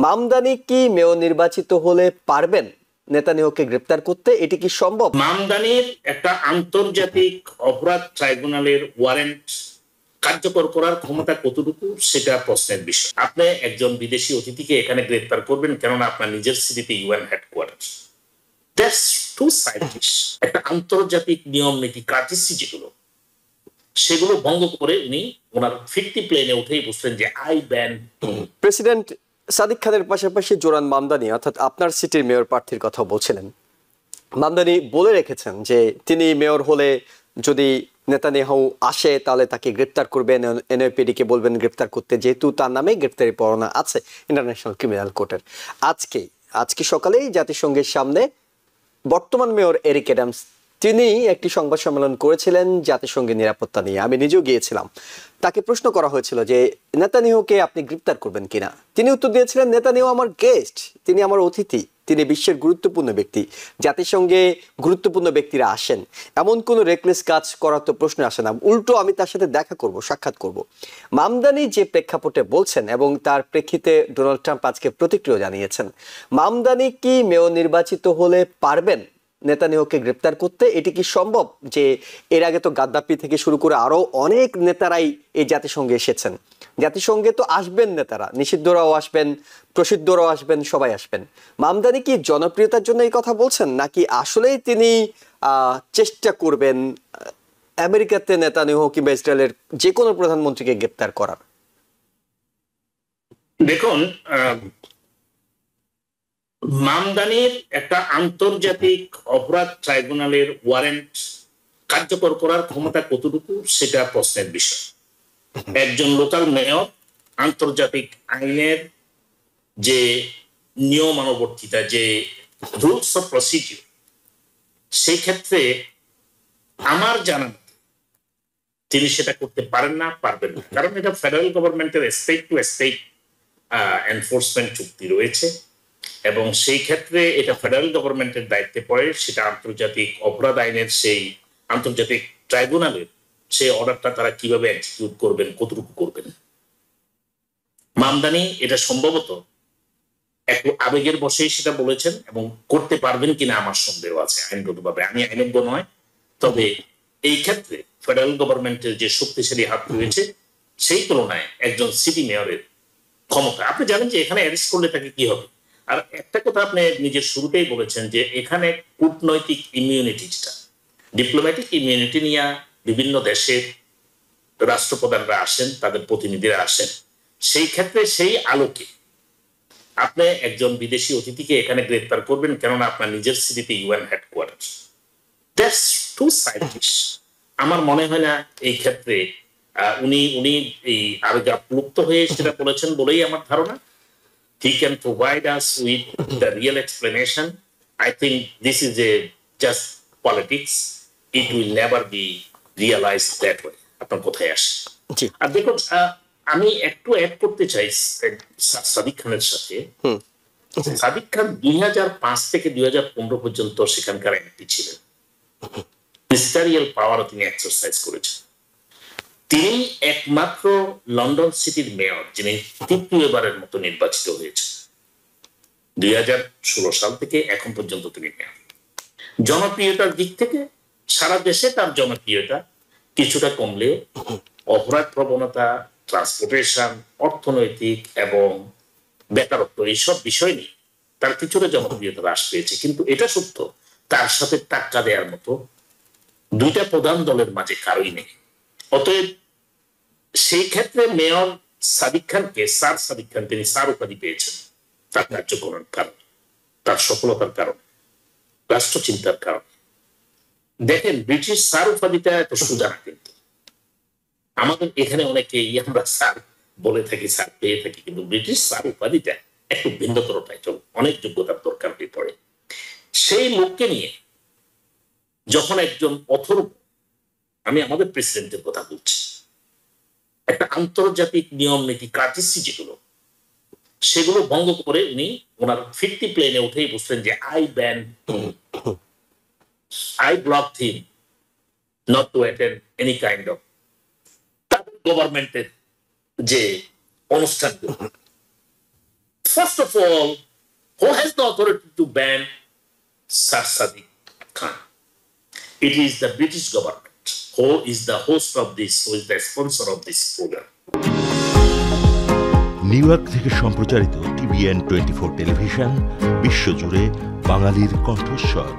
মামদানি কি মেয়র নির্বাচিত হলে পারবেন নেতানিয়াহুকে গ্রেপ্তার করতে? এটি কি সম্ভব? মামদানির একটা আন্তর্জাতিক অপরাধ ট্রাইব্যুনালের ওয়ারেন্ট কার্যকর করার ক্ষমতা কতটুকু সেটা প্রশ্নের বিষয়। আপনি একজন বিদেশি অতিথিকে এখানে গ্রেপ্তার করবেন কেননা আপনার নিজের সিটিতে ইউএন হেডকোয়ার্টার। দ্যাটস টু সাইডিশ। একটা আন্তর্জাতিক নিয়ম নীতি কার্টিসি যেগুলো সেগুলো ভঙ্গ করে উনি ওনার ফিরতি প্লেনে উঠেই বুঝলেন যে আই ব্যান। প্রেসিডেন্ট সাদিক খানের পাশাপাশি জোরান মামদানি অর্থাৎ আপনার সিটির মেয়র প্রার্থীর কথা বলছিলেন। মামদানি বলে রেখেছেন যে তিনি মেয়র হলে যদি নেতানিয়াহু আসে তাহলে তাকে গ্রেপ্তার করবেন, এনওপিডি কে বলবেন গ্রেপ্তার করতে, যেহেতু তার নামে গ্রেপ্তারি পরোয়ানা আছে ইন্টারন্যাশনাল ক্রিমিনাল কোর্টের। আজকে সকালেই জাতিসংঘের সামনে বর্তমান মেয়র এরিক অ্যাডামস তিনি একটি সংবাদ সম্মেলন করেছিলেন জাতিসংঘের নিরাপত্তা নিয়ে। আমি নিজেও গিয়েছিলাম। তাকে প্রশ্ন করা হয়েছিল যে নেতানিয়াহুকে আপনি গ্রেপ্তার করবেন কিনা। তিনি উত্তর দিয়েছিলেন, নেতানিয়াহু আমার গেস্ট, তিনি আমার অতিথি, তিনি বিশ্বের গুরুত্বপূর্ণ ব্যক্তি, জাতিসংঘে গুরুত্বপূর্ণ ব্যক্তিরা আসেন, এমন কোনো রেকলেস কাজ করার তো প্রশ্ন আসে না, উল্টো আমি তার সাথে দেখা করব, সাক্ষাৎ করব। মামদানি যে প্রেক্ষাপটে বলছেন এবং তার প্রেক্ষিতে ডোনাল্ড ট্রাম্প আজকে প্রতিক্রিয়া জানিয়েছেন। মামদানি কি মেয়র নির্বাচিত হলে পারবেন নেতানিয়াহুকে গ্রেপ্তার করতে? এটি কি সম্ভব? যে এর আগে তো গাদ্দাফি থেকে শুরু করে আরো অনেক নেতারাই এই জাতিসংঘে এসেছেন। জাতিসংঘে তো আসবেন নেতারা, নিষিদ্ধরাও আসবেন, প্রসিদ্ধরাও আসবেন, সবাই আসবেন। মামদানি কি জনপ্রিয়তার জন্য এই কথা বলছেন, নাকি আসলেই তিনি চেষ্টা করবেন আমেরিকাতে নেতানিয়াহু কিংবা ইসরায়েলের যে কোনো প্রধানমন্ত্রীকে গ্রেপ্তার করার? দেখুন, মামদানির একটা আন্তর্জাতিক অপরাধ ট্রাইব্যুনালের ওয়ারেন্ট কার্যকর করার ক্ষমতা কতটুকু সেটা প্রশ্নের বিষয়। একজন লোকাল মেয়র আন্তর্জাতিক আইনের যে নিয়মানুবর্তিতা, যে রুলস অফ প্রসিডিউর, সেই ক্ষেত্রে আমার জানা তিনি সেটা করতে পারেন না, পারবেন না। কারণ এটা ফেডারেল গভর্নমেন্টের স্টেট টু স্টেট এনফোর্সমেন্ট চুক্তি রয়েছে এবং সেই ক্ষেত্রে এটা ফেডারেল গভর্নমেন্টের দায়িত্বে পড়ে সেটা আন্তর্জাতিক অপরাধ আইনের সেই আন্তর্জাতিক ট্রাইব্যুনালের সেই অর্ডারটা তারা কিভাবে এক্সিকিউট করবেন, কতটুকু করবেন। মামদানি এটা সম্ভবত একটু আবেগের বসেই সেটা বলেছেন এবং করতে পারবেন কিনা আমার সন্দেহ আছে আইনগতভাবে। আমি আইনজ্ঞ নয়, তবে এই ক্ষেত্রে ফেডারেল গভর্নমেন্টের যে শক্তিশালী হাত রয়েছে সেই তুলনায় একজন সিটি মেয়রের ক্ষমতা, আপনি জানেন যে এখানে অ্যারেস্ট করলে তাকে কি হবে। আর একটা কথা আপনি নিজের শুরুতেই বলেছেন যে এখানে কূটনৈতিক ইমিউনিটিটা, ডিপ্লোম্যাটিক ইমিউনিটি নিয়ে বিভিন্ন দেশের রাষ্ট্রপ্রধানরা আসেন, তাদের প্রতিনিধিরা আসেন। সেই ক্ষেত্রে সেই আলোকে আপনি একজন বিদেশি অতিথিকে এখানে গ্রেপ্তার করবেন কেননা আপনার নিজের সিটিতে ইউএন হেডকোয়ার্টার। দ্যাটস টু সাইডিশ। আমার মনে হয় না এই ক্ষেত্রে উনি এই আবেগে আপ্লুপ্ত হয়ে সেটা বলেছেন বলেই আমার ধারণা। He can provide us with the real explanation. I think this is just politics. It will never be realized that way. আপনার কোথায় আসে? আর দেখুন, আমি একটু অ্যাড করতে চাই সাদিক খানের সাথে। সাদিক খান 2005 থেকে 2015 পর্যন্ত সেখানকার এমপি ছিলেন। মিনিস্টারিয়াল পাওয়ারও তিনি এক্সারসাইজ করেছেন। তিনি একমাত্র লন্ডন সিটির মেয়র যিনি তৃতীয়বারের মতো নির্বাচিত হয়েছে। 2016 সাল থেকে এখন পর্যন্ত তিনি মেয়র। জনপ্রিয়তার দিক থেকে সারা দেশে তার জনপ্রিয়তা কিছুটা কমলেও অপরাধ প্রবণতা, ট্রান্সপোর্টেশন, অর্থনৈতিক এবং বেকারত্ব এইসব বিষয় নিয়ে তার কিছুটা জনপ্রিয়তা হ্রাস পেয়েছে। কিন্তু এটা সত্য, তার সাথে টাক্কা দেওয়ার মতো দুইটা প্রধান দলের মাঝে কারোই নেই। অতএব সেই ক্ষেত্রে মেয়র সাদিক খানকে, স্যার সাদিক খান, তিনি স্যার উপাধি পেয়েছেন তার কার্যক্রমের কারণে, তার সফলতার কারণে, রাষ্ট্রচিন্তার কারণে। দেখেন, ব্রিটিশ স্যার উপাধিটা এত সোজা না, কিন্তু আমাদের এখানে অনেকেই আমরা স্যার বলে থাকি, স্যার পেয়ে থাকি, কিন্তু ব্রিটিশ স্যার উপাধিটা একটু ভিন্নতর টাইটেল, অনেক যোগ্যতার দরকার হয়ে পড়ে। সেই লোককে নিয়ে যখন একজন অথর্ব, আমি আমাদের প্রেসিডেন্টের কথা বলছি, একটা আন্তর্জাতিক নিয়ম নীতি কার্টিসি যেগুলো সেগুলো ভঙ্গ করে উনি ওনার ফিরতি প্লেনে উঠেই বুঝলেন যে I blocked him not to attend any kind of গভর্নমেন্টের যে অনুষ্ঠানগুলো, First of all, who has the authority to ban Sir Sadiq Khan? It is the British government. Who is the host of this? Who is the sponsor of this program? New York থেকে সম্প্রচারিত TVN 24 television বিশ্বজুড়ে বাঙালির কণ্ঠস্বর।